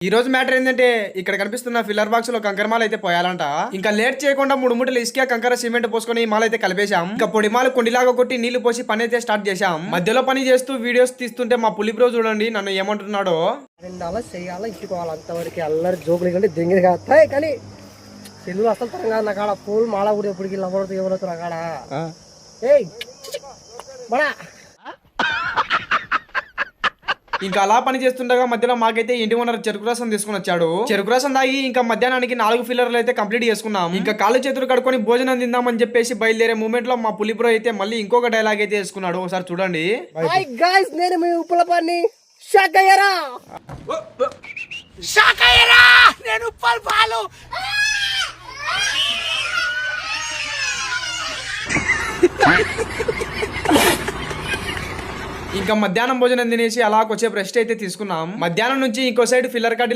ఈ రోజు మ్యాటర్ ఏంటంటే ఇక్కడ కనిపిస్తున్న ఫిల్లర్ బాక్స్ లో కంకర మాల అయితే పోయాలంట. ఇంకా లేట్ చేయకుండా 3 మూటలు ఇసుక కంకర సిమెంట్ పోసుకొని మాల అయితే కలిపేశాం. ఇంకా పొడి మాలు కొండిలాగా కొట్టి నీళ్లు పోసి పని అయితే స్టార్ట్ చేశాం. మధ్యలో పని చేస్తూ వీడియోస్ తీస్తుంటే మా పులి బ్రో చూడండి నన్ను ఏమంటున్నాడో. చెయ్యాలా ఇట్టుకోవాలి అంతవరకు అల్లరి జోకులు కంటే దింగిది కాస్తాయి కానీ సెల్లు అసలు తరంగా నా కాడ పూలు మాల కూడా ఎప్పటికి లవడతో ఎవరో నా కాడ ఏయ్ బడా ఇంకా అలా పని చేస్తుండగా మధ్యలో మాకైతే ఇంటి ఓనర్ చెరుకు రసం తీసుకుని వచ్చాడు. చెరుకు రసం తాగి ఇంకా మధ్యాహ్నానికి 4 ఫిల్లర్లు అయితే కంప్లీట్ చేసుకున్నాం. ఇంకా కాళ్ళు చేతులు కడుకొని భోజనం తిందామని చెప్పేసి బయలుదేరే మూమెంట్ లో మా పులి బ్రో అయితే మళ్ళీ ఇంకొక డైలాగ్ అయితే వేసుకున్నాడు. ఒకసారి చూడండి. హాయ్ గైస్, నేను మీ ఉప్పుల పాని షాక్ అయ్యారా నేను ఉప్పల పాలు ఇంకా మధ్యాహ్నం భోజనం తినేసి అలా వచ్చే రెస్ట్ అయితే తీసుకున్నాం. మధ్యాహ్నం నుంచి ఇంకో సైడ్ ఫిల్లర్ కడ్డీ